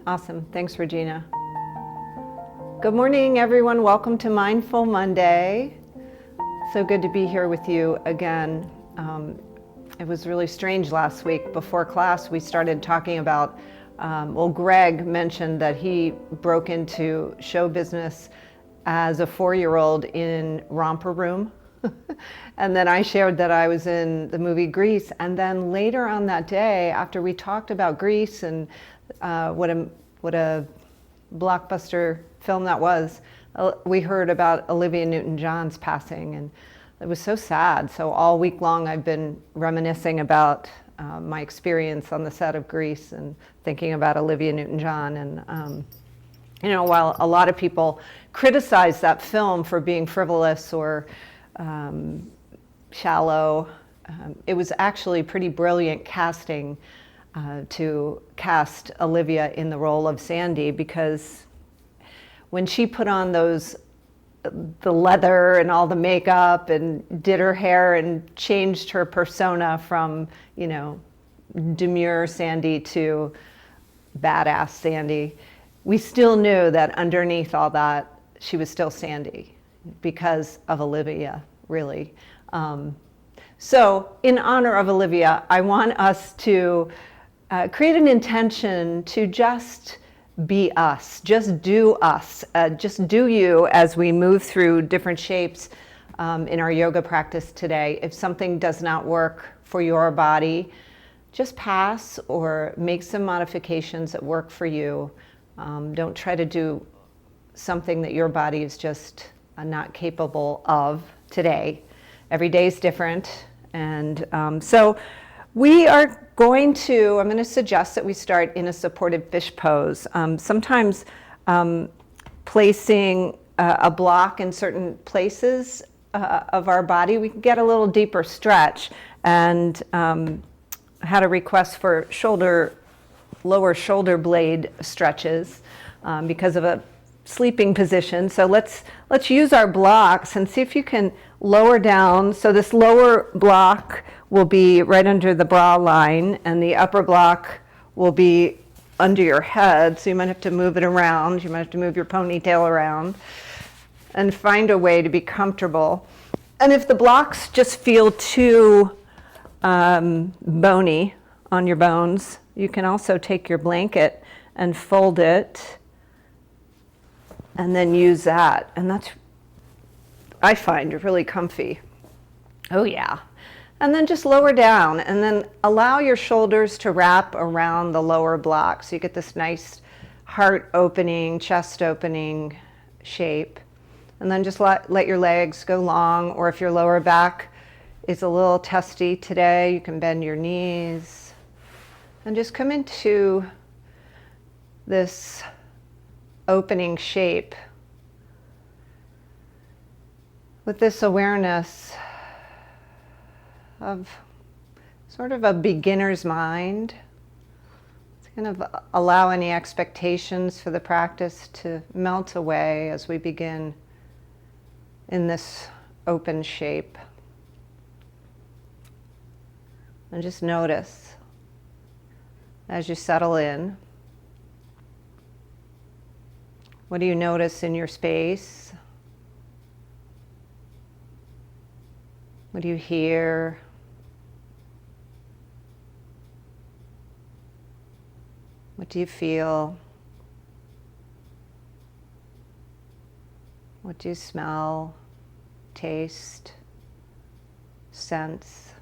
Awesome. Thanks, Regina. Good morning, everyone. Welcome to Mindful Monday. So good to be here with you again. It was really strange last week. Before class, we started talking about, Greg mentioned that he broke into show business as a 4-year-old in Romper Room. And then I shared that I was in the movie Grease. And then later on that day, after we talked about Grease and what a blockbuster film that was, we heard about Olivia Newton-John's passing, and it was so sad. So all week long I've been reminiscing about my experience on the set of Grease and thinking about Olivia Newton-John. And while a lot of people criticize that film for being frivolous or shallow, it was actually pretty brilliant casting to cast Olivia in the role of Sandy, because when she put on the leather and all the makeup and did her hair and changed her persona from, demure Sandy to badass Sandy, we still knew that underneath all that, she was still Sandy because of Olivia, really. So in honor of Olivia, I want us to create an intention to just be us, just do us, just do you as we move through different shapes in our yoga practice today. If something does not work for your body, just pass or make some modifications that work for you. Don't try to do something that your body is just not capable of today. Every day is different. And so we are I'm going to suggest that we start in a supported fish pose. Sometimes placing a block in certain places of our body, we can get a little deeper stretch, and had a request for lower shoulder blade stretches because of a sleeping position. So let's use our blocks and see if you can lower down. So this lower block will be right under the bra line, and the upper block will be under your head. So you might have to move it around. You might have to move your ponytail around and find a way to be comfortable. And if the blocks just feel too bony on your bones, you can also take your blanket and fold it and then use that. And that's, I find, really comfy. Oh yeah. And then just lower down, and then allow your shoulders to wrap around the lower block. So you get this nice heart opening, chest opening shape. And then just let your legs go long, or if your lower back is a little testy today, you can bend your knees. And just come into this opening shape with this awareness of sort of a beginner's mind. It's kind of allow any expectations for the practice to melt away as we begin in this open shape. And just notice as you settle in. What do you notice in your space? What do you hear? What do you feel? What do you smell, taste, sense?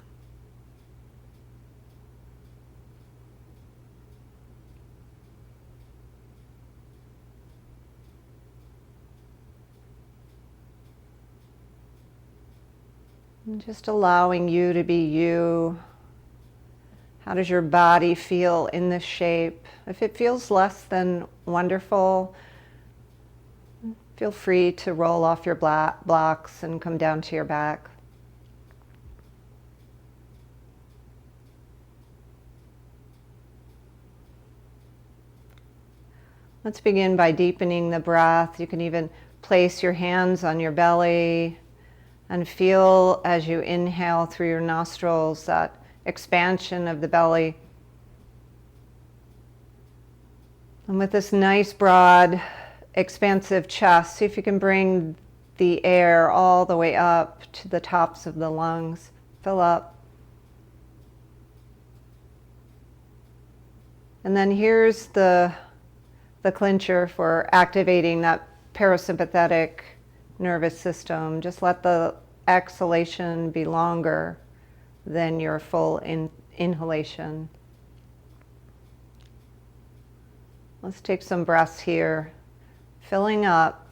And just allowing you to be you. How does your body feel in this shape? If it feels less than wonderful, feel free to roll off your blocks and come down to your back. Let's begin by deepening the breath. You can even place your hands on your belly and feel as you inhale through your nostrils that expansion of the belly. And with this nice, broad, expansive chest, see if you can bring the air all the way up to the tops of the lungs. Fill up. And then here's the clincher for activating that parasympathetic nervous system. Just let the exhalation be longer than your full inhalation. Let's take some breaths here, filling up.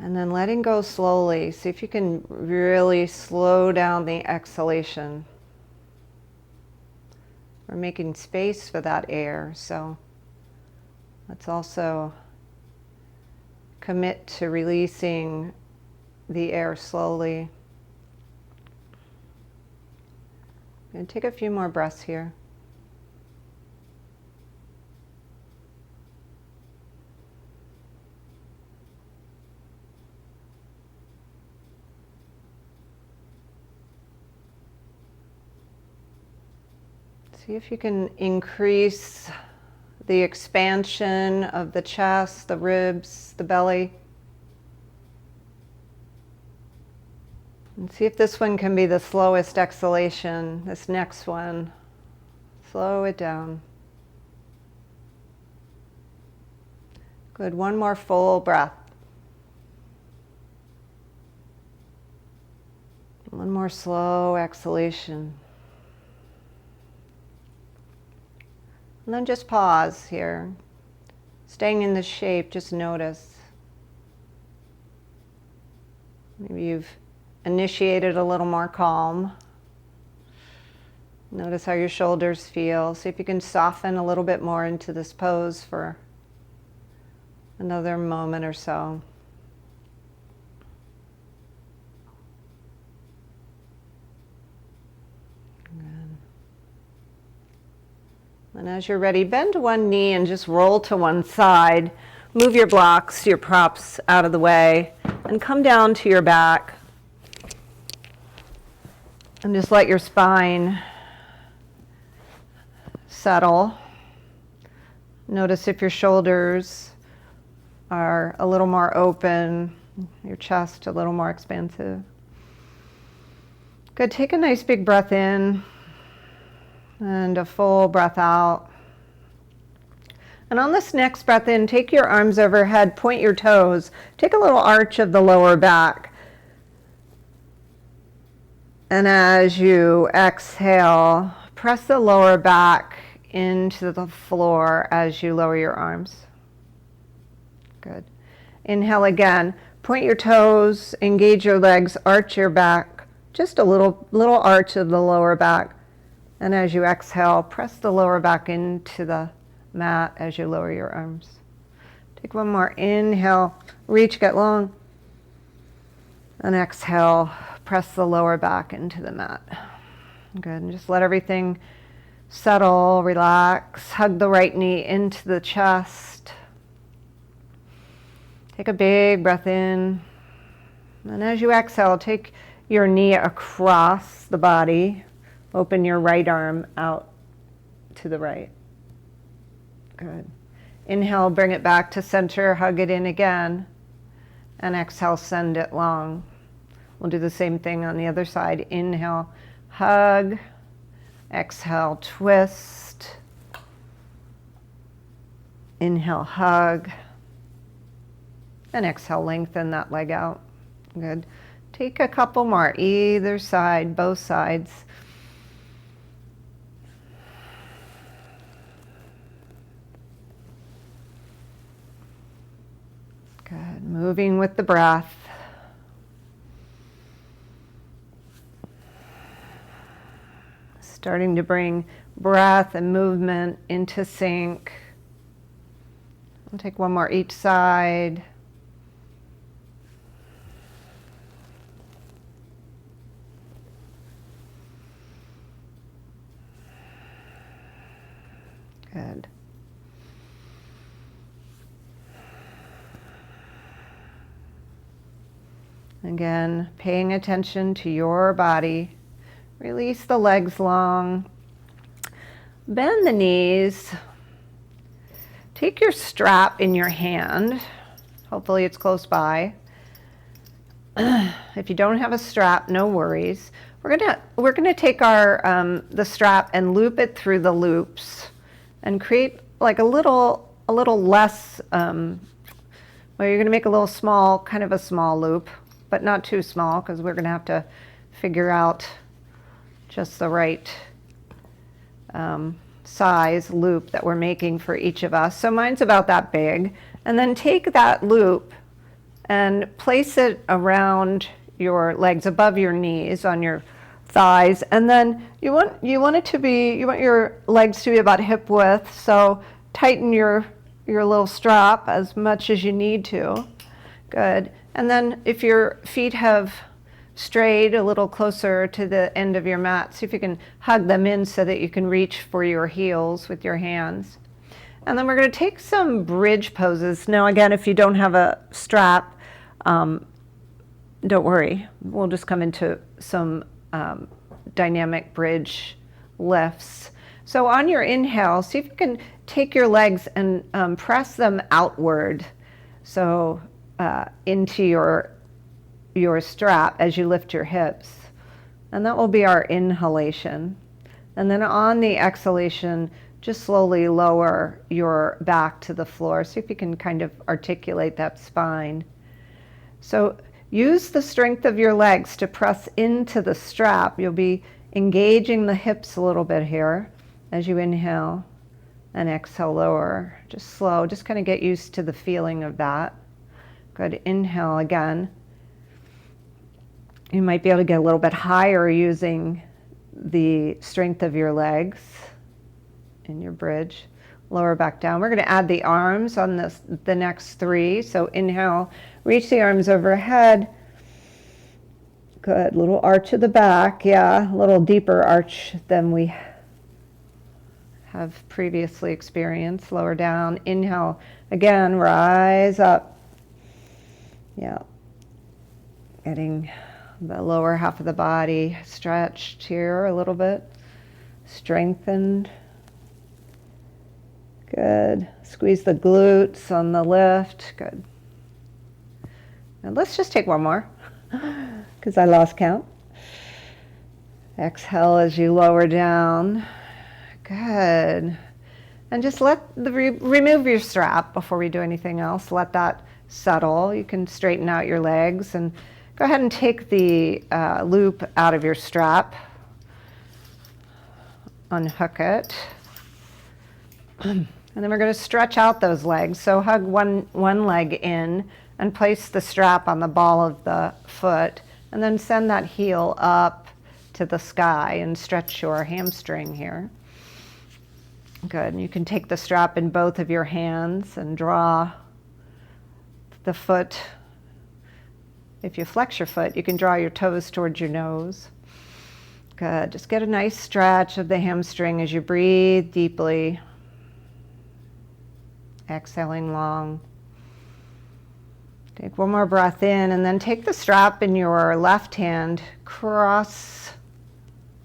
And then letting go slowly. See if you can really slow down the exhalation. We're making space for that air, so let's also commit to releasing the air slowly. And take a few more breaths here. See if you can increase the expansion of the chest, the ribs, the belly. And see if this one can be the slowest exhalation, this next one. Slow it down. Good, one more full breath. One more slow exhalation. And then just pause here. Staying in the shape, just notice. Maybe you've initiated a little more calm. Notice how your shoulders feel. See if you can soften a little bit more into this pose for another moment or so. And as you're ready, bend one knee and just roll to one side. Move your blocks, your props out of the way, and come down to your back. And just let your spine settle. Notice if your shoulders are a little more open, your chest a little more expansive. Good, take a nice big breath in. And a full breath out. And on this next breath in, take your arms overhead, point your toes. Take a little arch of the lower back. And as you exhale, press the lower back into the floor as you lower your arms. Good. Inhale again. Point your toes, engage your legs, arch your back. Just a little arch of the lower back. And as you exhale, press the lower back into the mat as you lower your arms. Take one more inhale, reach, get long. And exhale, press the lower back into the mat. Good, and just let everything settle, relax. Hug the right knee into the chest. Take a big breath in. And as you exhale, take your knee across the body. Open your right arm out to the right. Good. Inhale, bring it back to center, hug it in again. And exhale, send it long. We'll do the same thing on the other side. Inhale, hug. Exhale, twist. Inhale, hug. And exhale, lengthen that leg out. Good. Take a couple more, either side, both sides. Good. Moving with the breath. Starting to bring breath and movement into sync. I'll take one more each side. Good. Again, paying attention to your body, Release the legs long. Bend the knees. Take your strap in your hand. Hopefully it's close by. If you don't have a strap, no worries. We're gonna take our the strap and loop it through the loops and create like a little less. Well, you're gonna make a little small, kind of a small loop, but not too small because we're gonna have to figure out just the right size loop that we're making for each of us. So mine's about that big, and then take that loop and place it around your legs, above your knees, on your thighs, and then you want your legs to be about hip width. So tighten your little strap as much as you need to. Good. And then if your feet have strayed a little closer to the end of your mat, see if you can hug them in so that you can reach for your heels with your hands. And then we're going to take some bridge poses. Now again, if you don't have a strap, don't worry. We'll just come into some dynamic bridge lifts. So on your inhale, see if you can take your legs and press them outward. So into your strap as you lift your hips. And that will be our inhalation. And then on the exhalation, just slowly lower your back to the floor. See if you can kind of articulate that spine. So use the strength of your legs to press into the strap. You'll be engaging the hips a little bit here as you inhale and exhale, lower. Just slow, just kind of get used to the feeling of that. Good, inhale again. You might be able to get a little bit higher using the strength of your legs in your bridge. Lower back down. We're going to add the arms on the next three. So inhale, reach the arms overhead. Good, little arch of the back. Yeah, a little deeper arch than we have previously experienced. Lower down. Inhale, again, rise up. Yeah, getting the lower half of the body stretched here a little bit, strengthened. Good. Squeeze the glutes on the lift. Good. And let's just take one more because I lost count. Exhale as you lower down. Good. And just remove your strap before we do anything else. Let that settle. You can straighten out your legs and go ahead and take the loop out of your strap. Unhook it. And then we're going to stretch out those legs. So hug one leg in and place the strap on the ball of the foot. And then send that heel up to the sky and stretch your hamstring here. Good. And you can take the strap in both of your hands and draw the foot. If you flex your foot, you can draw your toes towards your nose. Good. Just get a nice stretch of the hamstring as you breathe deeply. Exhaling long. Take one more breath in and then take the strap in your left hand, cross,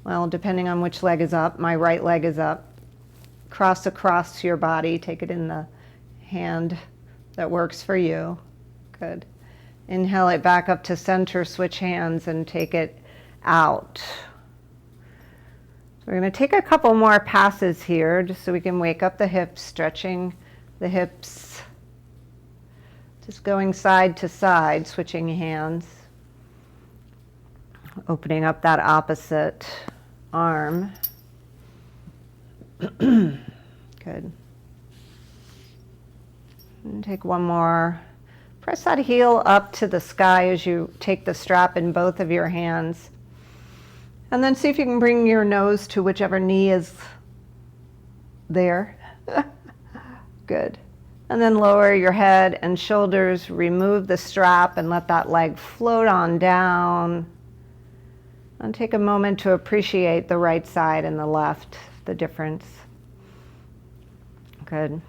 well, depending on which leg is up, my right leg is up. Cross across your body, take it in the hand that works for you. Good. Inhale it back up to center, switch hands and take it out. So we're going to take a couple more passes here just so we can wake up the hips, stretching the hips, just going side to side, switching hands, opening up that opposite arm. Good. And take one more. Press that heel up to the sky as you take the strap in both of your hands. And then see if you can bring your nose to whichever knee is there. Good. And then lower your head and shoulders, remove the strap and let that leg float on down. And take a moment to appreciate the right side and the left, the difference. Good.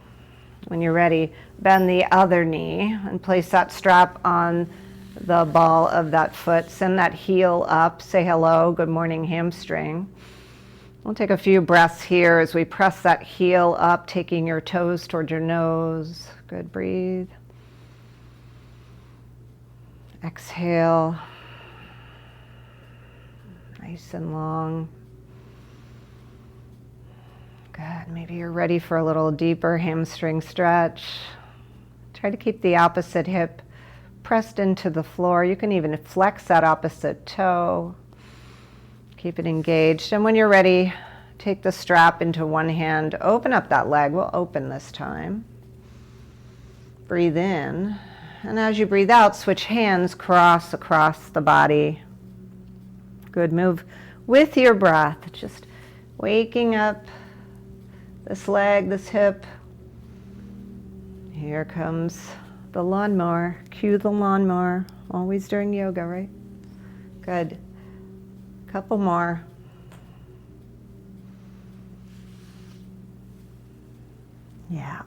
When you're ready, bend the other knee and place that strap on the ball of that foot. Send that heel up. Say hello. Good morning, hamstring. We'll take a few breaths here as we press that heel up, taking your toes towards your nose. Good, breathe. Exhale. Nice and long. Good. Maybe you're ready for a little deeper hamstring stretch. Try to keep the opposite hip pressed into the floor. You can even flex that opposite toe. Keep it engaged. And when you're ready, take the strap into one hand. Open up that leg. We'll open this time. Breathe in. And as you breathe out, switch hands, cross across the body. Good. Move with your breath. Just waking up this leg, this hip. Here comes the lawnmower. Cue the lawnmower. Always during yoga, right? Good. Couple more. Yeah.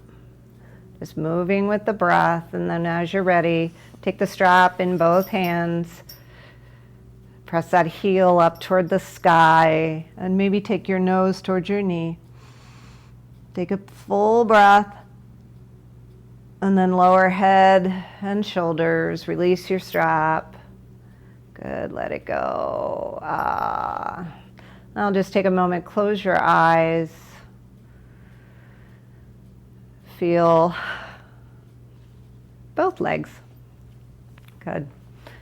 Just moving with the breath, and then as you're ready, take the strap in both hands. Press that heel up toward the sky, and maybe take your nose towards your knee. Take a full breath, and then lower head and shoulders. Release your strap. Good, let it go. Now just take a moment, close your eyes. Feel both legs. Good.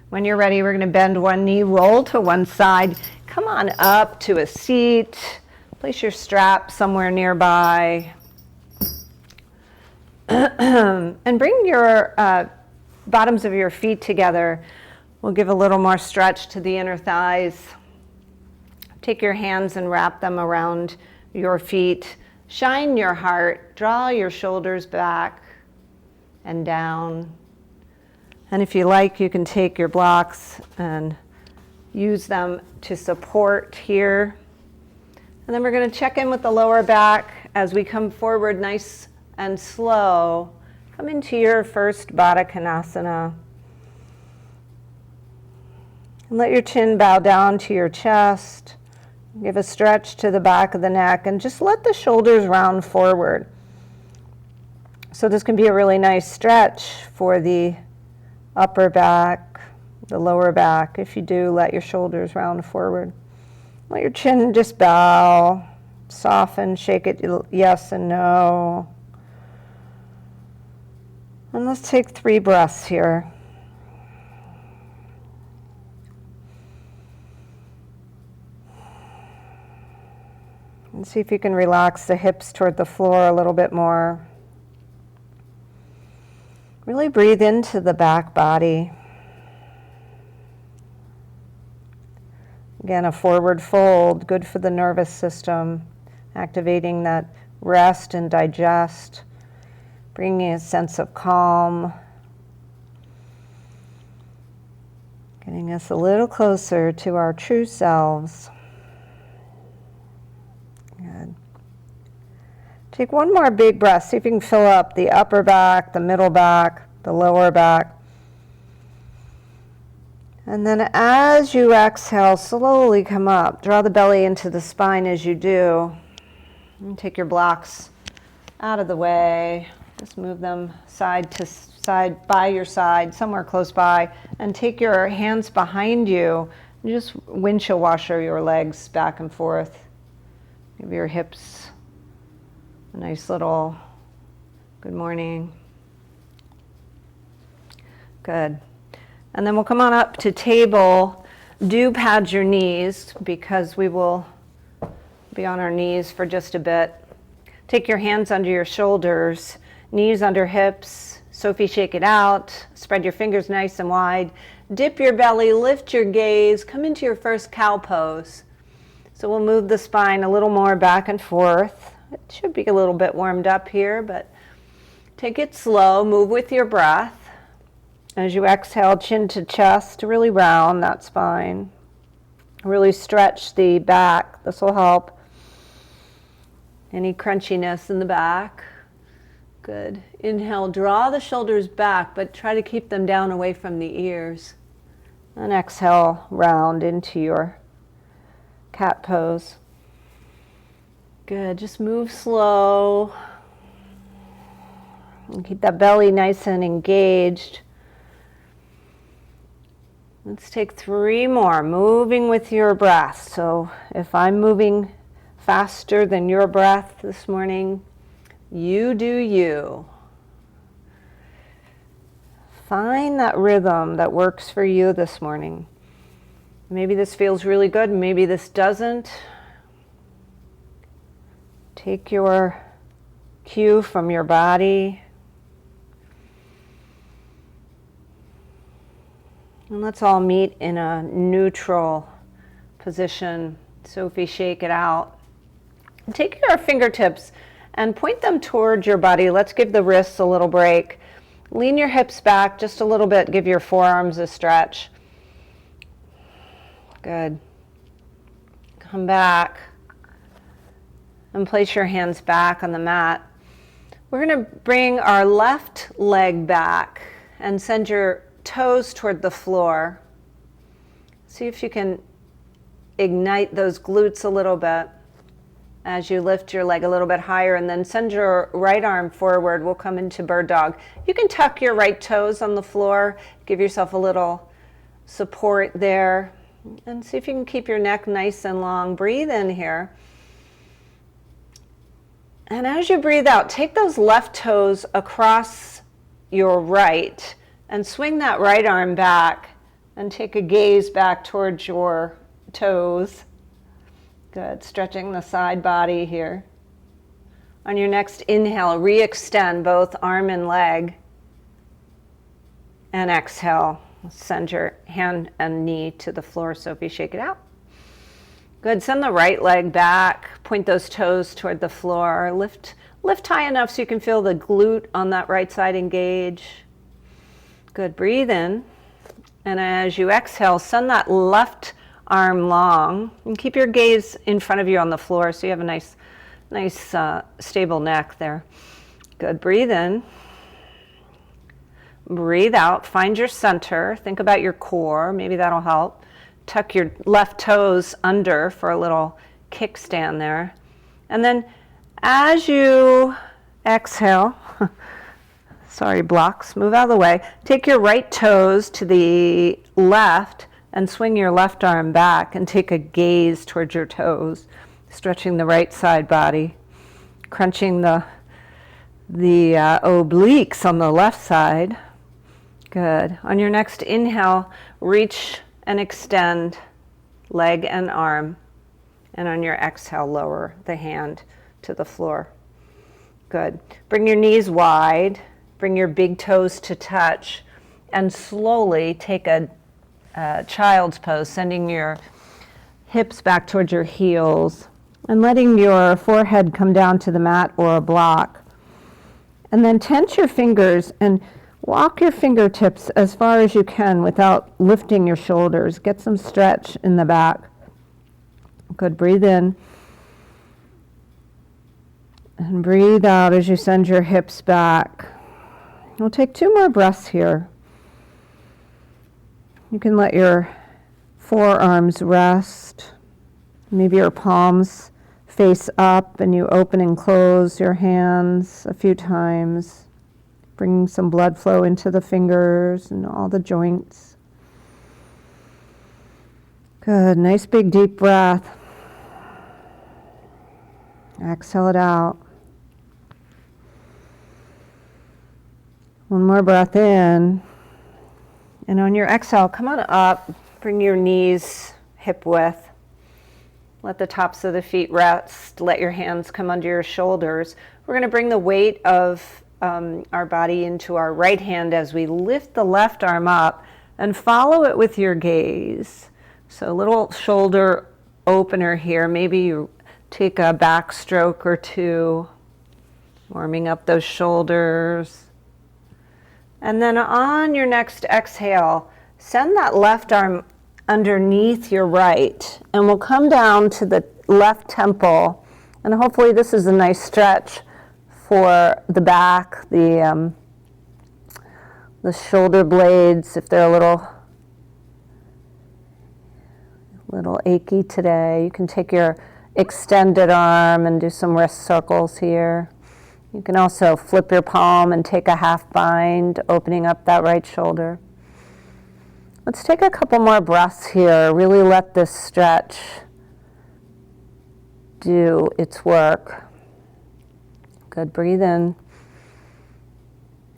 When you're ready, we're going to bend one knee, roll to one side. Come on up to a seat. Place your strap somewhere nearby. And bring your bottoms of your feet together. We'll give a little more stretch to the inner thighs. Take your hands and wrap them around your feet. Shine your heart. Draw your shoulders back and down. And if you like, you can take your blocks and use them to support here. And then we're going to check in with the lower back as we come forward nice and slow. Come into your first Batakanasana. And let your chin bow down to your chest. Give a stretch to the back of the neck and just let the shoulders round forward. So this can be a really nice stretch for the upper back, the lower back. If you do, let your shoulders round forward. Let your chin just bow, soften, shake it yes and no. And let's take 3 breaths here. And see if you can relax the hips toward the floor a little bit more. Really breathe into the back body. Again, a forward fold, good for the nervous system, activating that rest and digest, bringing a sense of calm, getting us a little closer to our true selves. Good. Take one more big breath. See if you can fill up the upper back, the middle back, the lower back. And then as you exhale, slowly come up. Draw the belly into the spine as you do. And take your blocks out of the way. Just move them side to side, by your side, somewhere close by. And take your hands behind you. And just windshield washer your legs back and forth. Give your hips a nice little good morning. Good. And then we'll come on up to table. Do pad your knees because we will be on our knees for just a bit. Take your hands under your shoulders, knees under hips. Sophie, shake it out. Spread your fingers nice and wide. Dip your belly, lift your gaze. Come into your first cow pose. So we'll move the spine a little more back and forth. It should be a little bit warmed up here, but take it slow. Move with your breath. As you exhale, chin to chest, really round that spine. Really stretch the back. This will help. Any crunchiness in the back. Good. Inhale, draw the shoulders back, but try to keep them down away from the ears. And exhale, round into your cat pose. Good. Just move slow. And keep that belly nice and engaged. Let's take 3 more, moving with your breath. So if I'm moving faster than your breath this morning, you do you. Find that rhythm that works for you this morning. Maybe this feels really good, maybe this doesn't. Take your cue from your body. And let's all meet in a neutral position. Sophie, shake it out. Take your fingertips and point them towards your body. Let's give the wrists a little break. Lean your hips back just a little bit. Give your forearms a stretch. Good. Come back and place your hands back on the mat. We're going to bring our left leg back and send your toes toward the floor. See if you can ignite those glutes a little bit as you lift your leg a little bit higher, and then send your right arm forward. We'll come into bird dog. You can tuck your right toes on the floor, give yourself a little support there, and see if you can keep your neck nice and long. Breathe in here. And as you breathe out, take those left toes across your right and swing that right arm back and take a gaze back towards your toes. Good. Stretching the side body here. On your next inhale, re-extend both arm and leg. And exhale, send your hand and knee to the floor. Sophie, shake it out. Good. Send the right leg back. Point those toes toward the floor. Lift high enough so you can feel the glute on that right side engage. Good. Breathe in. And as you exhale, send that left arm long, and keep your gaze in front of you on the floor so you have a nice stable neck there. Good. Breathe in. Breathe out. Find your center. Think about your core. Maybe that'll help. Tuck your left toes under for a little kickstand there. And then as you exhale, sorry, blocks, move out of the way. Take your right toes to the left and swing your left arm back and take a gaze towards your toes, stretching the right side body, crunching the obliques on the left side. Good. On your next inhale, reach and extend leg and arm. And on your exhale, lower the hand to the floor. Good. Bring your knees wide, bring your big toes to touch, and slowly take a child's pose, sending your hips back towards your heels and letting your forehead come down to the mat or a block. And then tense your fingers and walk your fingertips as far as you can without lifting your shoulders. Get some stretch in the back. Good. Breathe in. And breathe out as you send your hips back. We'll take 2 more breaths here. You can let your forearms rest. Maybe your palms face up and you open and close your hands a few times, bringing some blood flow into the fingers and all the joints. Good. Nice big deep breath. Exhale it out. One more breath in. And on your exhale, come on up, bring your knees hip width. Let the tops of the feet rest. Let your hands come under your shoulders. We're going to bring the weight of our body into our right hand as we lift the left arm up and follow it with your gaze. So a little shoulder opener here. Maybe you take a backstroke or 2, warming up those shoulders. And then on your next exhale, send that left arm underneath your right, and we'll come down to the left temple, and hopefully this is a nice stretch for the back, the shoulder blades, if they're a little achy today. You can take your extended arm and do some wrist circles here. You can also flip your palm and take a half bind, opening up that right shoulder. Let's take a couple more breaths here. Really let this stretch do its work. Good. Breathe in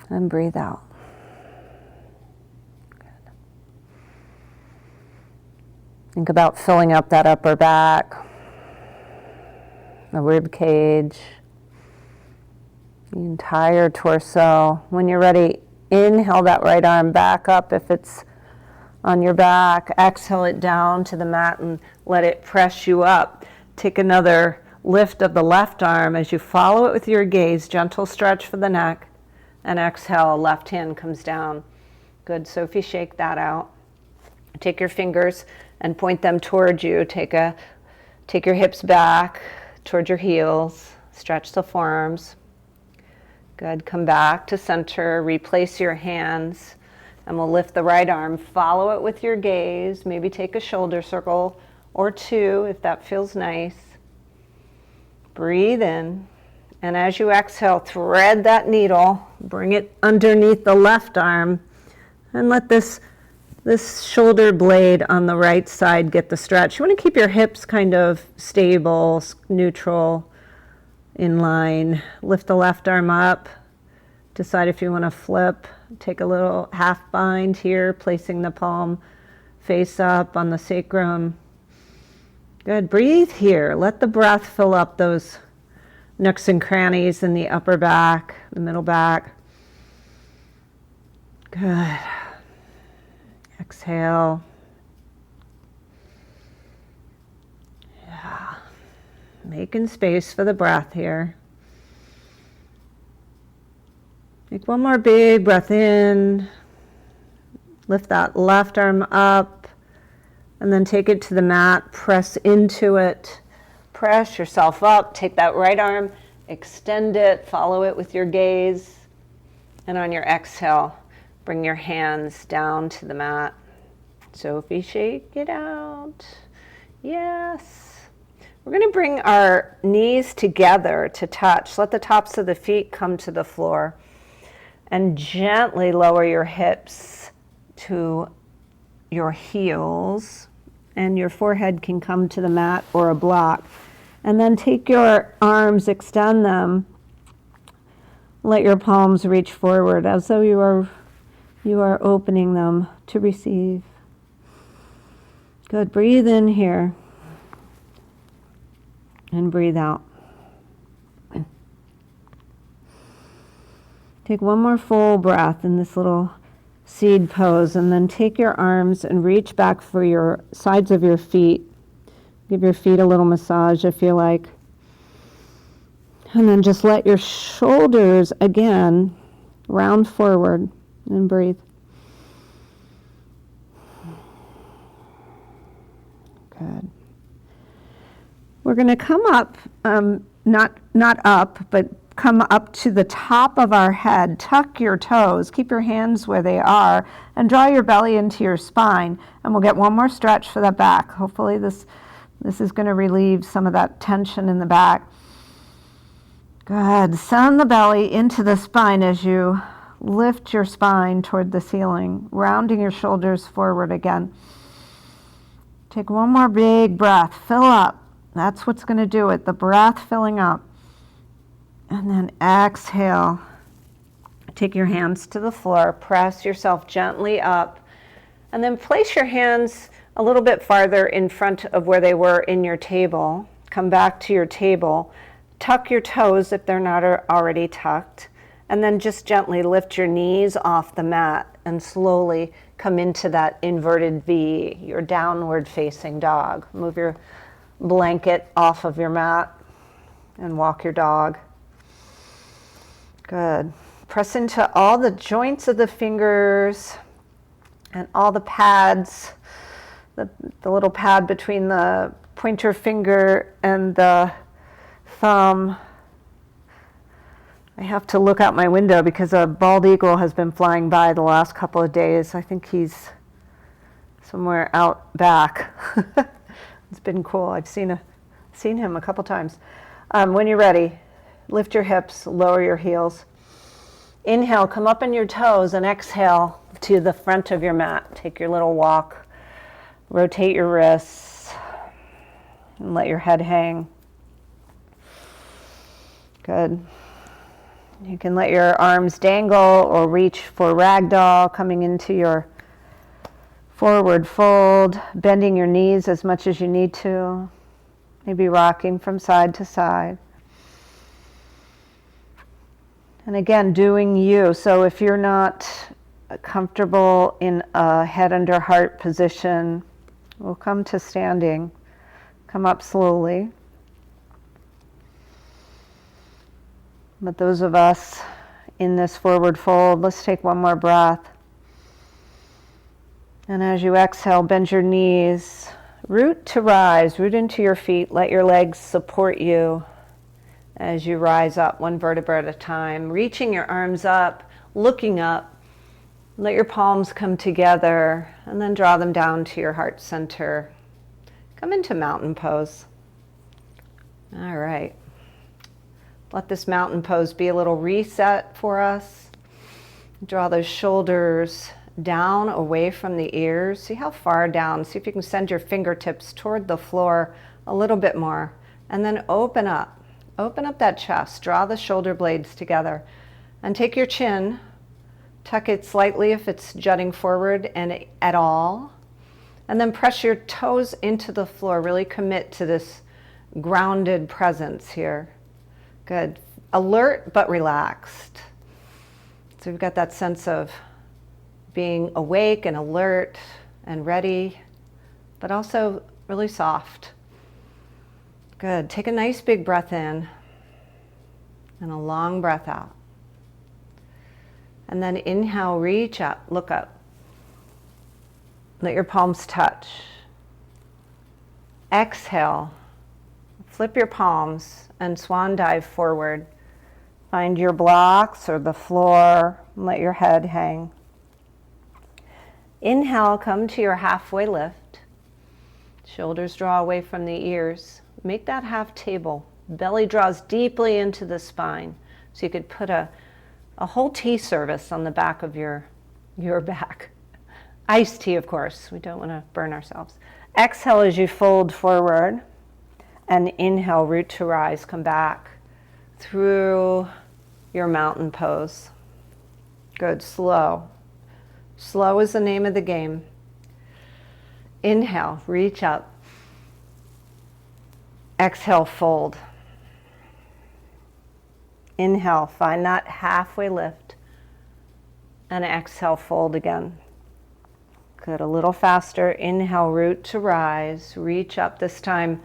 and breathe out. Good. Think about filling up that upper back, the rib cage, the entire torso. When you're ready, inhale that right arm back up if it's on your back. Exhale it down to the mat and let it press you up. Take another lift of the left arm as you follow it with your gaze. Gentle stretch for the neck. And exhale, left hand comes down. Good. Sophie, shake that out. Take your fingers and point them towards you. Take your hips back towards your heels. Stretch the forearms. Good. Come back to center. Replace your hands. And we'll lift the right arm. Follow it with your gaze. Maybe take a shoulder circle or two if that feels nice. Breathe in. And as you exhale, thread that needle. Bring it underneath the left arm. And let this shoulder blade on the right side get the stretch. You want to keep your hips kind of stable, neutral, in line. Lift the left arm up. Decide if you want to flip. Take a little half bind here, placing the palm face up on the sacrum. Good. Breathe here. Let the breath fill up those nooks and crannies in the upper back, the middle back. Good. Exhale. Yeah. Making space for the breath here. Take one more big breath in. Lift that left arm up. And then take it to the mat. Press into it. Press yourself up. Take that right arm. Extend it. Follow it with your gaze. And on your exhale, bring your hands down to the mat. Sophie, shake it out. Yes. We're going to bring our knees together to touch. Let the tops of the feet come to the floor. And gently lower your hips to your heels. And your forehead can come to the mat or a block. And then take your arms, extend them. Let your palms reach forward as though you are opening them to receive. Good. Breathe in here. And breathe out. Take one more full breath in this little seed pose, and then take your arms and reach back for your sides of your feet. Give your feet a little massage if you like. And then just let your shoulders again round forward and breathe. Good. We're going to come up, not up, but come up to the top of our head. Tuck your toes. Keep your hands where they are. And draw your belly into your spine. And we'll get one more stretch for the back. Hopefully this is going to relieve some of that tension in the back. Good. Send the belly into the spine as you lift your spine toward the ceiling, rounding your shoulders forward again. Take one more big breath. Fill up. That's what's going to do it. The breath filling up. And then exhale. Take your hands to the floor. Press yourself gently up. And then place your hands a little bit farther in front of where they were in your table. Come back to your table. Tuck your toes if they're not already tucked. And then just gently lift your knees off the mat and slowly come into that inverted V, your downward facing dog. Move your blanket off of your mat and walk your dog. Good. Press into all the joints of the fingers and all the pads, the little pad between the pointer finger and the thumb. I have to look out my window because a bald eagle has been flying by the last couple of days. I think he's somewhere out back. It's been cool. I've seen him a couple times. When you're ready, lift your hips, lower your heels. Inhale, come up on your toes, and exhale to the front of your mat. Take your little walk. Rotate your wrists and let your head hang. Good. You can let your arms dangle or reach for ragdoll, coming into your forward fold, bending your knees as much as you need to, maybe rocking from side to side. And again, doing you. So if you're not comfortable in a head under heart position, we'll come to standing. Come up slowly. But those of us in this forward fold, let's take one more breath. And as you exhale, bend your knees, root to rise, root into your feet. Let your legs support you as you rise up one vertebra at a time, reaching your arms up, looking up. Let your palms come together and then draw them down to your heart center. Come into mountain pose. All right. Let this mountain pose be a little reset for us. Draw those shoulders down away from the ears. See how far down. See if you can send your fingertips toward the floor a little bit more. And then open up. Open up that chest. Draw the shoulder blades together. And take your chin. Tuck it slightly if it's jutting forward and at all. And then press your toes into the floor. Really commit to this grounded presence here. Good. Alert but relaxed. So we've got that sense of being awake and alert and ready, but also really soft. Good. Take a nice big breath in and a long breath out. And then inhale, reach up, look up. Let your palms touch. Exhale, flip your palms and swan dive forward. Find your blocks or the floor, and let your head hang. Inhale, come to your halfway lift. Shoulders draw away from the ears. Make that half table. Belly draws deeply into the spine. So you could put a whole tea service on the back of your back. Iced tea, of course. We don't want to burn ourselves. Exhale as you fold forward. And inhale, root to rise. Come back through your mountain pose. Good. Slow. Slow is the name of the game. Inhale, reach up. Exhale, fold. Inhale, find that halfway lift. And exhale, fold again. Good, a little faster. Inhale, root to rise. Reach up this time.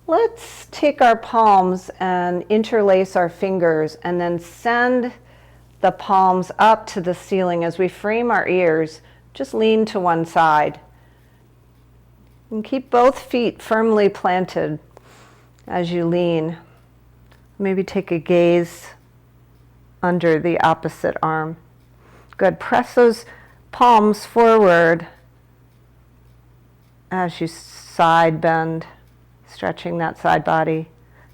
Let's take our palms and interlace our fingers and then send the palms up to the ceiling as we frame our ears. Just lean to one side. And keep both feet firmly planted as you lean. Maybe take a gaze under the opposite arm. Good. Press those palms forward as you side bend, stretching that side body.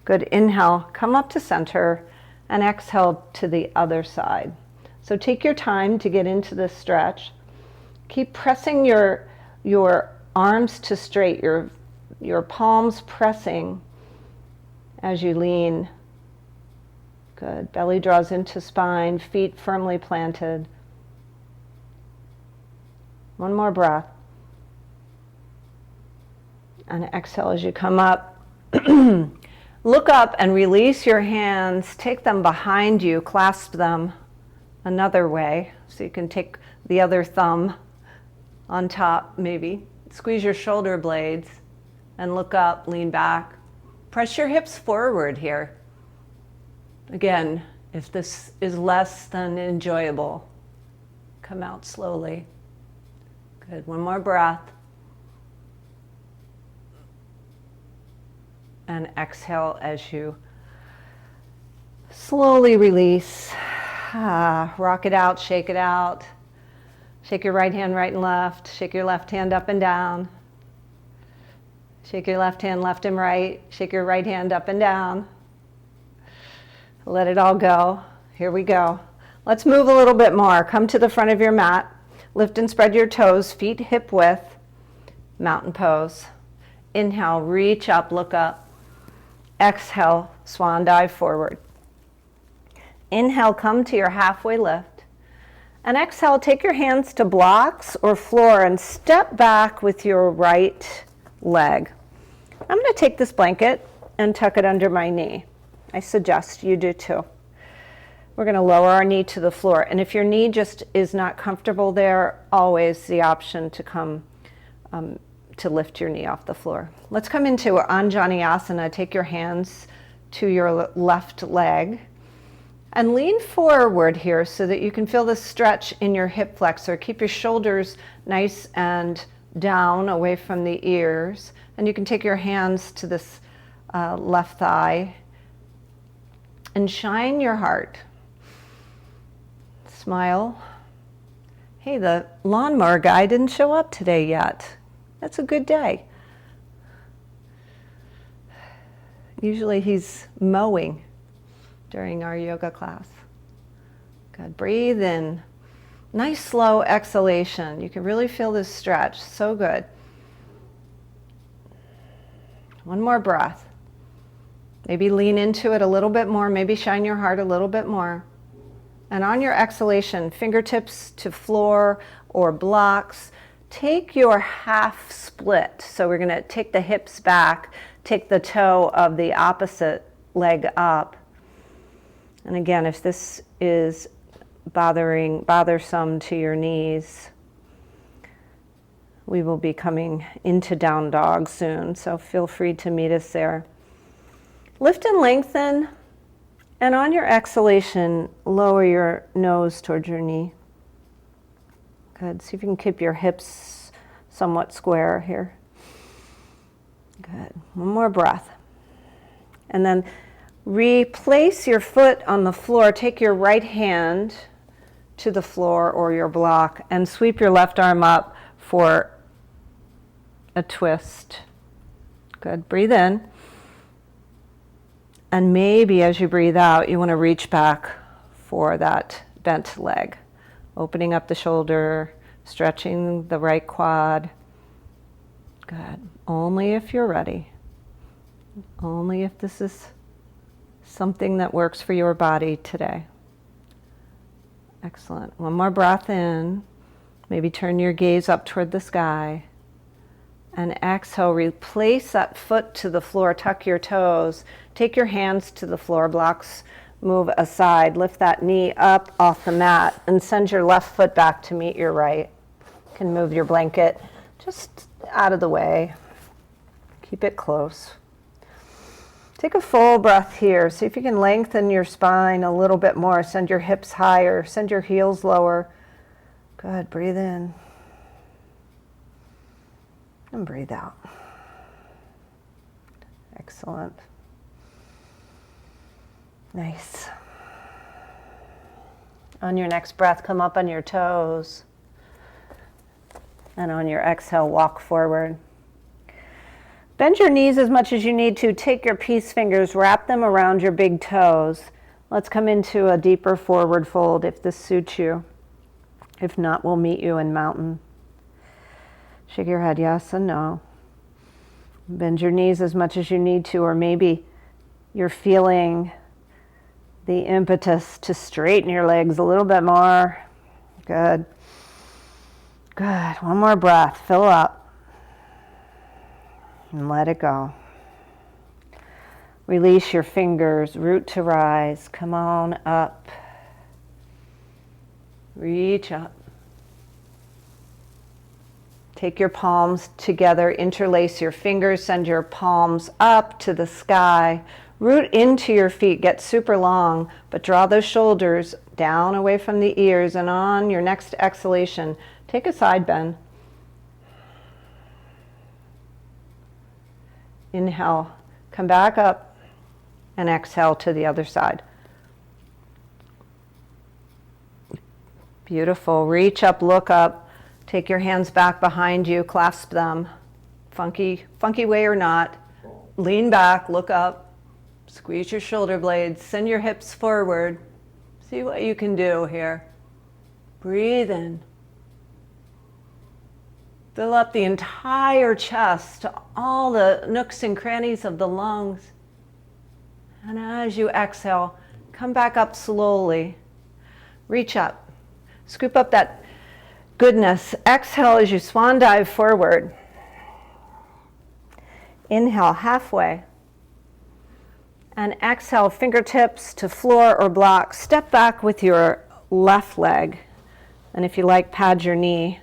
Good. Inhale, come up to center, and exhale to the other side. So take your time to get into this stretch. Keep pressing your arms to straight, your palms pressing as you lean. Good. Belly draws into spine, feet firmly planted. One more breath. And exhale as you come up. Look up and release your hands. Take them behind you. Clasp them another way. So you can take the other thumb on top, maybe. Squeeze your shoulder blades and look up, lean back. Press your hips forward here. Again, if this is less than enjoyable, come out slowly. Good. One more breath. And exhale as you Slowly release. Rock it out, shake it out. Shake your right hand right and left. Shake your left hand up and down. Shake your left hand left and right. Shake your right hand up and down. Let it all go. Here we go. Let's move a little bit more. Come to the front of your mat. Lift and spread your toes, feet hip width. Mountain pose. Inhale, reach up, look up. Exhale, swan dive forward. Inhale, come to your halfway lift. And exhale, take your hands to blocks or floor and step back with your right leg. I'm going to take this blanket and tuck it under my knee. I suggest you do too. We're going to lower our knee to the floor. And if your knee just is not comfortable there, always the option to come to lift your knee off the floor. Let's come into Anjani Asana. Take your hands to your left leg and lean forward here so that you can feel the stretch in your hip flexor. Keep your shoulders nice and down away from the ears. And you can take your hands to this left thigh and shine your heart. Smile. Hey, the lawnmower guy didn't show up today yet. That's a good day. Usually he's mowing during our yoga class. Good. Breathe in. Nice slow exhalation. You can really feel this stretch. So good. One more breath. Maybe lean into it a little bit more. Maybe shine your heart a little bit more. And on your exhalation, fingertips to floor or blocks. Take your half split. So we're going to take the hips back, take the toe of the opposite leg up. And again, if this is bothersome to your knees, we will be coming into down dog soon, so feel free to meet us there. Lift and lengthen, and on your exhalation, lower your nose towards your knee. Good. See if you can keep your hips somewhat square here. Good. One more breath. And then replace your foot on the floor. Take your right hand to the floor or your block and sweep your left arm up for a twist. Good. Breathe in. And maybe as you breathe out, you want to reach back for that bent leg. Opening up the shoulder, stretching the right quad. Good. Only if you're ready. Only if this is something that works for your body today. Excellent. One more breath in. Maybe turn your gaze up toward the sky. And exhale, replace that foot to the floor, tuck your toes. Take your hands to the floor, blocks move aside. Lift that knee up off the mat and send your left foot back to meet your right. You can move your blanket just out of the way. Keep it close. Take a full breath here. See if you can lengthen your spine a little bit more. Send your hips higher. Send your heels lower. Good. Breathe in. And breathe out. Excellent. Nice. On your next breath, come up on your toes. And on your exhale, walk forward. Bend your knees as much as you need to. Take your peace fingers, wrap them around your big toes. Let's come into a deeper forward fold if this suits you. If not, we'll meet you in mountain. Shake your head yes and no. Bend your knees as much as you need to, or maybe you're feeling the impetus to straighten your legs a little bit more. Good. Good. One more breath. Fill up. And let it go. Release your fingers, root to rise. Come on up. Reach up. Take your palms together, interlace your fingers, send your palms up to the sky. Root into your feet, get super long, but draw those shoulders down away from the ears, and on your next exhalation, take a side bend. Inhale, come back up, and exhale to the other side. Beautiful. Reach up, look up. Take your hands back behind you, clasp them. Funky way or not. Lean back, look up. Squeeze your shoulder blades. Send your hips forward. See what you can do here. Breathe in. Fill up the entire chest, all the nooks and crannies of the lungs. And as you exhale, come back up slowly. Reach up. Scoop up that goodness. Exhale as you swan dive forward. Inhale halfway. And exhale, fingertips to floor or block. Step back with your left leg. And if you like, pad your knee.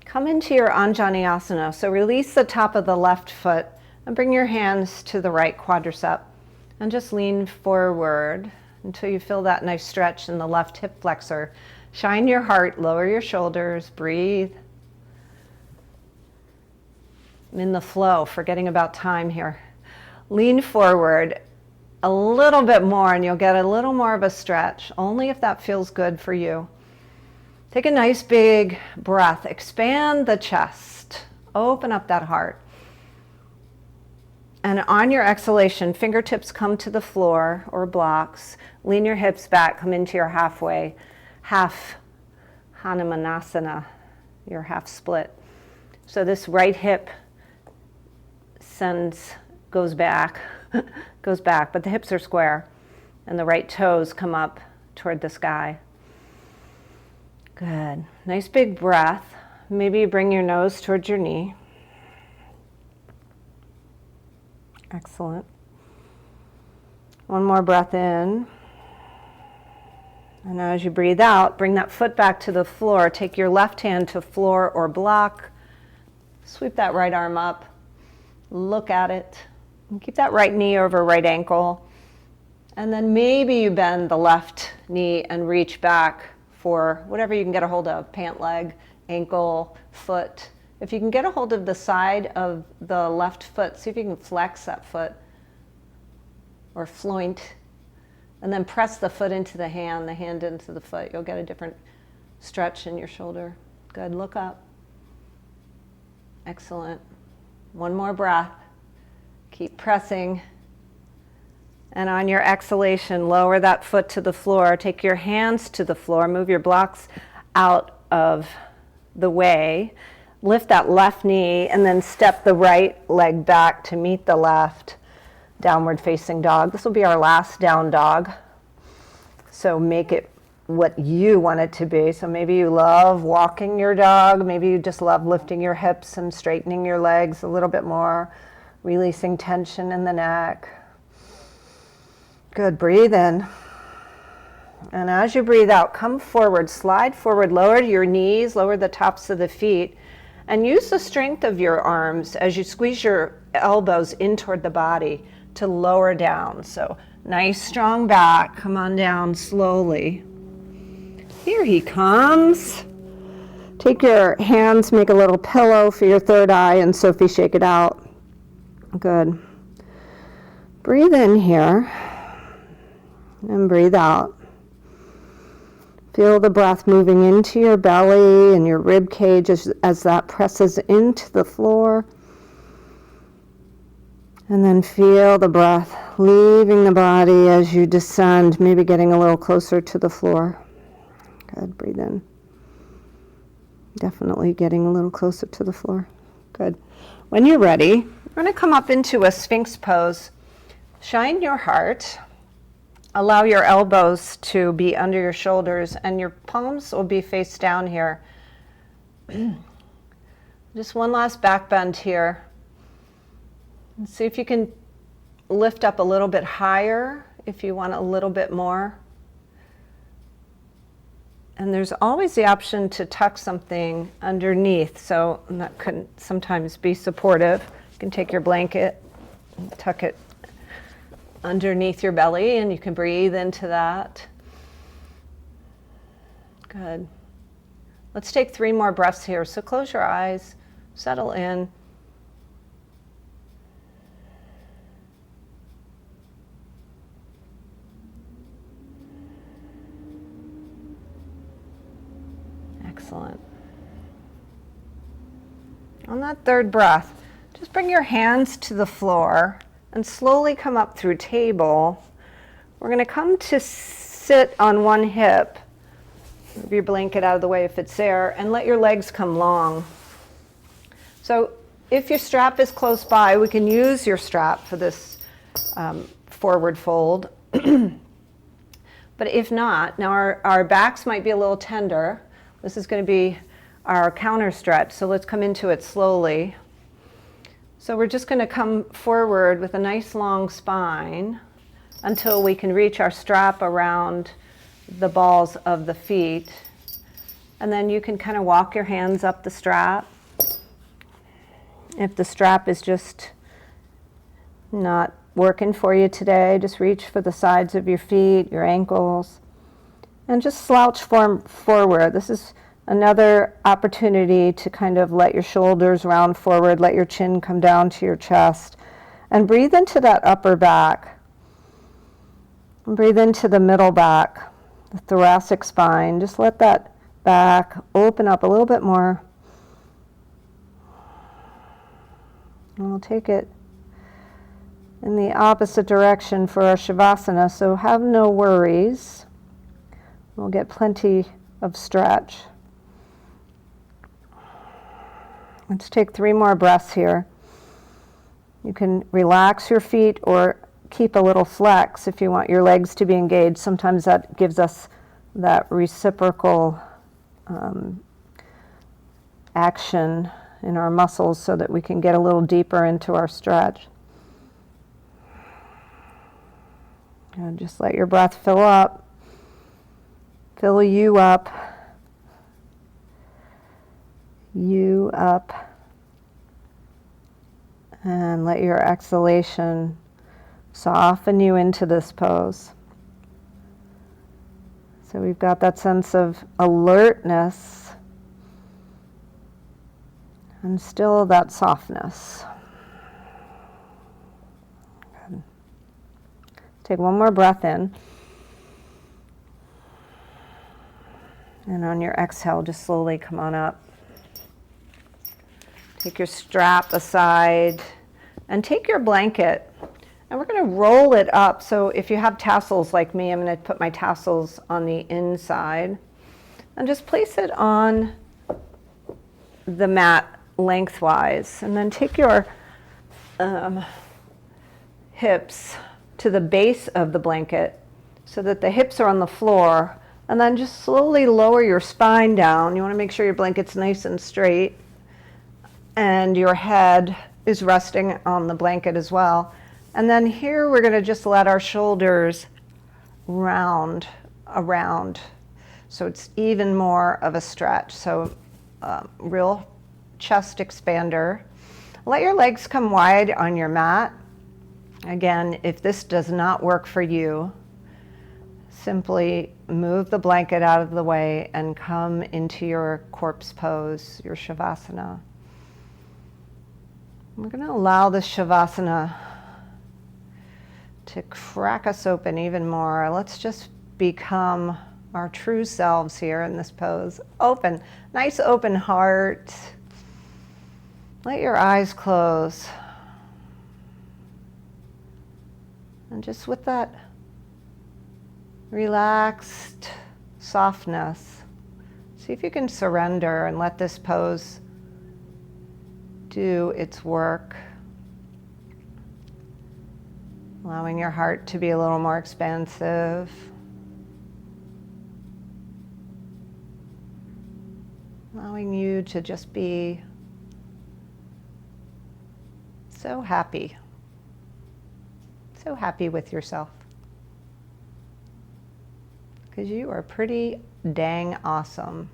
Come into your Anjani Asana. So release the top of the left foot and bring your hands to the right quadricep. And just lean forward until you feel that nice stretch in the left hip flexor. Shine your heart, lower your shoulders, breathe. I'm in the flow, forgetting about time here. Lean forward a little bit more and you'll get a little more of a stretch, only if that feels good for you. Take a nice big breath, expand the chest, open up that heart. And on your exhalation, fingertips come to the floor or blocks. Lean your hips back, come into your half Hanumanasana, your half split. So this right hip goes back, but the hips are square. And the right toes come up toward the sky. Good. Nice big breath. Maybe you bring your nose towards your knee. Excellent. One more breath in. And as you breathe out, bring that foot back to the floor. Take your left hand to floor or block. Sweep that right arm up. Look at it. And keep that right knee over right ankle. And then maybe you bend the left knee and reach back for whatever you can get a hold of, pant leg, ankle, foot. If you can get a hold of the side of the left foot, see if you can flex that foot or floint, and then press the foot into the hand into the foot. You'll get a different stretch in your shoulder. Good, look up. Excellent. One more breath. Keep pressing. And on your exhalation, lower that foot to the floor. Take your hands to the floor. Move your blocks out of the way. Lift that left knee and then step the right leg back to meet the left. Downward facing dog. This will be our last down dog. So make it what you want it to be. So maybe you love walking your dog. Maybe you just love lifting your hips and straightening your legs a little bit more. Releasing tension in the neck. Good, breathe in. And as you breathe out, come forward, slide forward, lower your knees, lower the tops of the feet, and use the strength of your arms as you squeeze your elbows in toward the body to lower down. So nice strong back, come on down slowly. Here he comes. Take your hands, make a little pillow for your third eye, and Sophie, shake it out. Good. Breathe in here. And breathe out. Feel the breath moving into your belly and your rib cage as that presses into the floor. And then feel the breath leaving the body as you descend, maybe getting a little closer to the floor. Good, breathe in. Definitely getting a little closer to the floor. Good. When you're ready, we're going to come up into a Sphinx pose. Shine your heart. Allow your elbows to be under your shoulders and your palms will be face down here. Just one last back bend here. And see if you can lift up a little bit higher if you want a little bit more. And there's always the option to tuck something underneath, so that could sometimes be supportive. You can take your blanket and tuck it underneath your belly, and you can breathe into that. Good. Let's take 3 more breaths here. So close your eyes, settle in. Excellent. On that third breath, just bring your hands to the floor and slowly come up through table. We're going to come to sit on one hip. Move your blanket out of the way if it's there, and let your legs come long. So if your strap is close by, we can use your strap for this forward fold. But if not, now our backs might be a little tender. This is going to be our counter stretch, so let's come into it slowly. So we're just going to come forward with a nice long spine until we can reach our strap around the balls of the feet. And then you can kind of walk your hands up the strap. If the strap is just not working for you today, just reach for the sides of your feet, your ankles, and just slouch forward. This is another opportunity to kind of let your shoulders round forward, let your chin come down to your chest, and breathe into that upper back. And breathe into the middle back, the thoracic spine. Just let that back open up a little bit more. And we'll take it in the opposite direction for our Shavasana, so have no worries. We'll get plenty of stretch. Let's take 3 more breaths here. You can relax your feet or keep a little flex if you want your legs to be engaged. Sometimes that gives us that reciprocal action in our muscles so that we can get a little deeper into our stretch. And just let your breath fill up, fill you up, and let your exhalation soften you into this pose. So we've got that sense of alertness and still that softness. Good. Take one more breath in. And on your exhale, just slowly come on up. Take your strap aside and take your blanket. And we're going to roll it up. So if you have tassels like me, I'm going to put my tassels on the inside. And just place it on the mat lengthwise. And then take your hips to the base of the blanket so that the hips are on the floor. And then just slowly lower your spine down. You want to make sure your blanket's nice and straight. And your head is resting on the blanket as well. And then here we're going to just let our shoulders round around. So it's even more of a stretch. So real chest expander. Let your legs come wide on your mat. Again, if this does not work for you, simply move the blanket out of the way and come into your corpse pose, your Shavasana. We're going to allow the Shavasana to crack us open even more. Let's just become our true selves here in this pose. Open, nice open heart. Let your eyes close. And just with that relaxed softness, see if you can surrender and let this pose do its work. Allowing your heart to be a little more expansive. Allowing you to just be so happy with yourself. Because you are pretty dang awesome.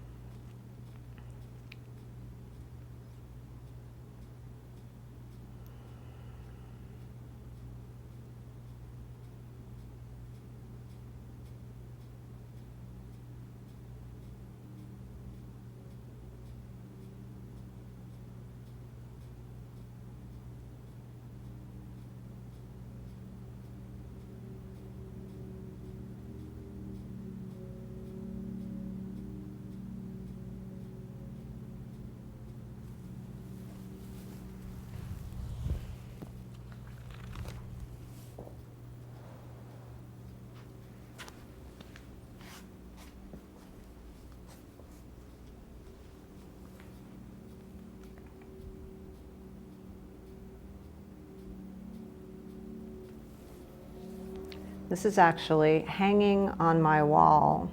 This is actually hanging on my wall,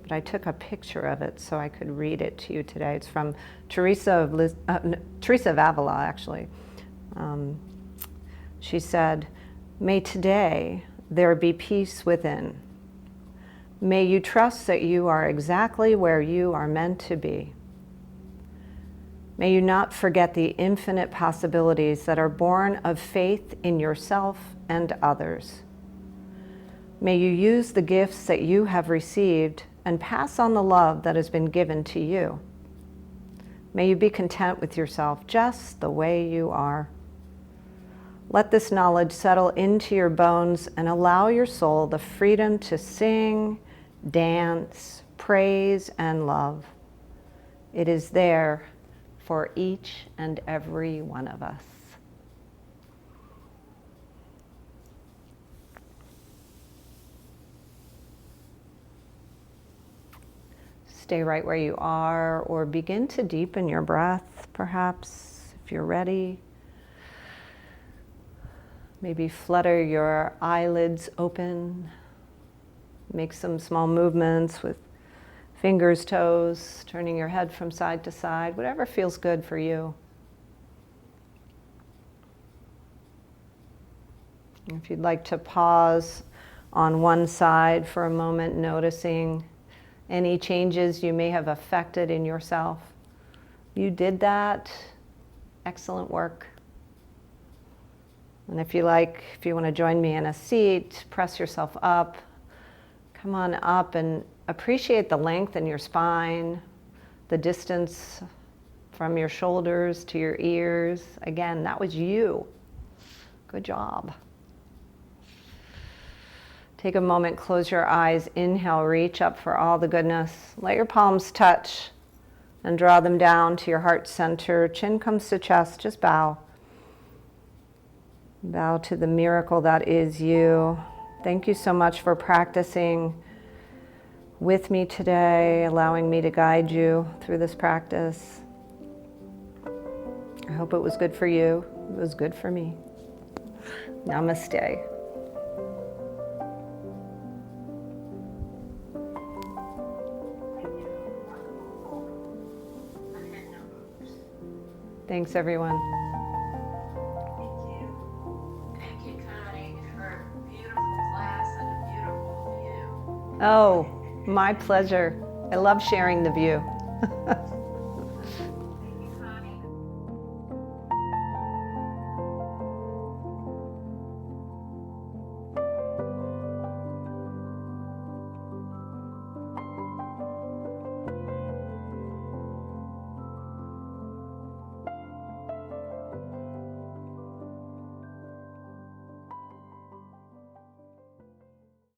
but I took a picture of it so I could read it to you today. It's from Teresa of Ávila, actually. She said, "May today there be peace within. May you trust that you are exactly where you are meant to be. May you not forget the infinite possibilities that are born of faith in yourself and others. May you use the gifts that you have received and pass on the love that has been given to you. May you be content with yourself just the way you are. Let this knowledge settle into your bones and allow your soul the freedom to sing, dance, praise, and love. It is there for each and every one of us." Stay right where you are, or begin to deepen your breath, perhaps, if you're ready. Maybe flutter your eyelids open. Make some small movements with fingers, toes, turning your head from side to side, whatever feels good for you. If you'd like to pause on one side for a moment, noticing any changes you may have affected in yourself. You did that. Excellent work. And if you want to join me in a seat, press yourself up. Come on up and appreciate the length in your spine, the distance from your shoulders to your ears. Again, that was you. Good job. Take a moment, close your eyes, inhale, reach up for all the goodness. Let your palms touch and draw them down to your heart center. Chin comes to chest, just bow. Bow to the miracle that is you. Thank you so much for practicing with me today, allowing me to guide you through this practice. I hope it was good for you. It was good for me. Namaste. Thanks, everyone. Thank you, Connie, for a beautiful class and a beautiful view. Oh, my pleasure. I love sharing the view.